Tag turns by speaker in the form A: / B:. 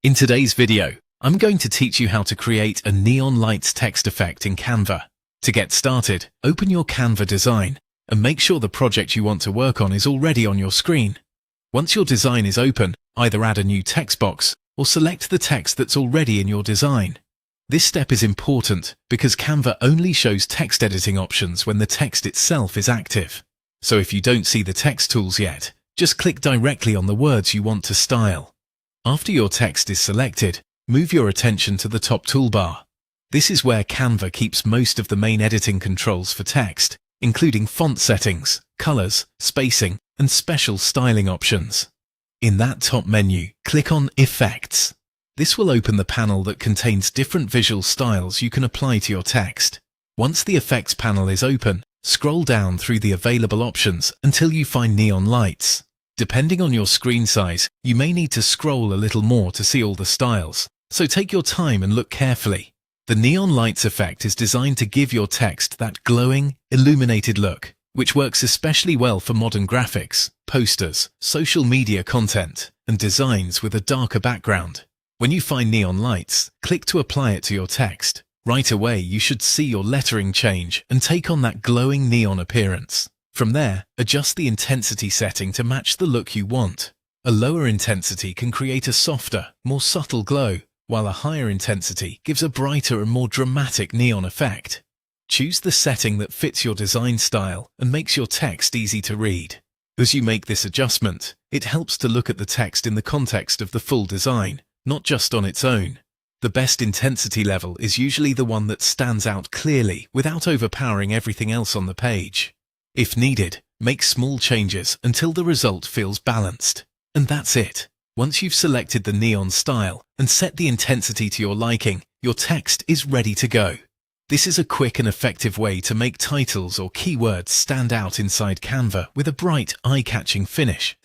A: In today's video, I'm going to teach you how to create a neon lights text effect in Canva. To get started, open your Canva design and make sure the project you want to work on is already on your screen. Once your design is open, either add a new text box or select the text that's already in your design. This step is important because Canva only shows text editing options when the text itself is active. So if you don't see the text tools yet, just click directly on the words you want to style. After your text is selected, move your attention to the top toolbar. This is where Canva keeps most of the main editing controls for text, including font settings, colors, spacing, and special styling options. In that top menu, click on Effects. This will open the panel that contains different visual styles you can apply to your text. Once the Effects panel is open, scroll down through the available options until you find neon lights. Depending on your screen size, you may need to scroll a little more to see all the styles, so take your time and look carefully. The neon lights effect is designed to give your text that glowing, illuminated look, which works especially well for modern graphics, posters, social media content, and designs with a darker background. When you find neon lights, click to apply it to your text. Right away, you should see your lettering change and take on that glowing neon appearance. From there, adjust the intensity setting to match the look you want. A lower intensity can create a softer, more subtle glow, while a higher intensity gives a brighter and more dramatic neon effect. Choose the setting that fits your design style and makes your text easy to read. As you make this adjustment, it helps to look at the text in the context of the full design, not just on its own. The best intensity level is usually the one that stands out clearly without overpowering everything else on the page. If needed, make small changes until the result feels balanced. And that's it. Once you've selected the neon style and set the intensity to your liking, your text is ready to go. This is a quick and effective way to make titles or keywords stand out inside Canva with a bright, eye-catching finish.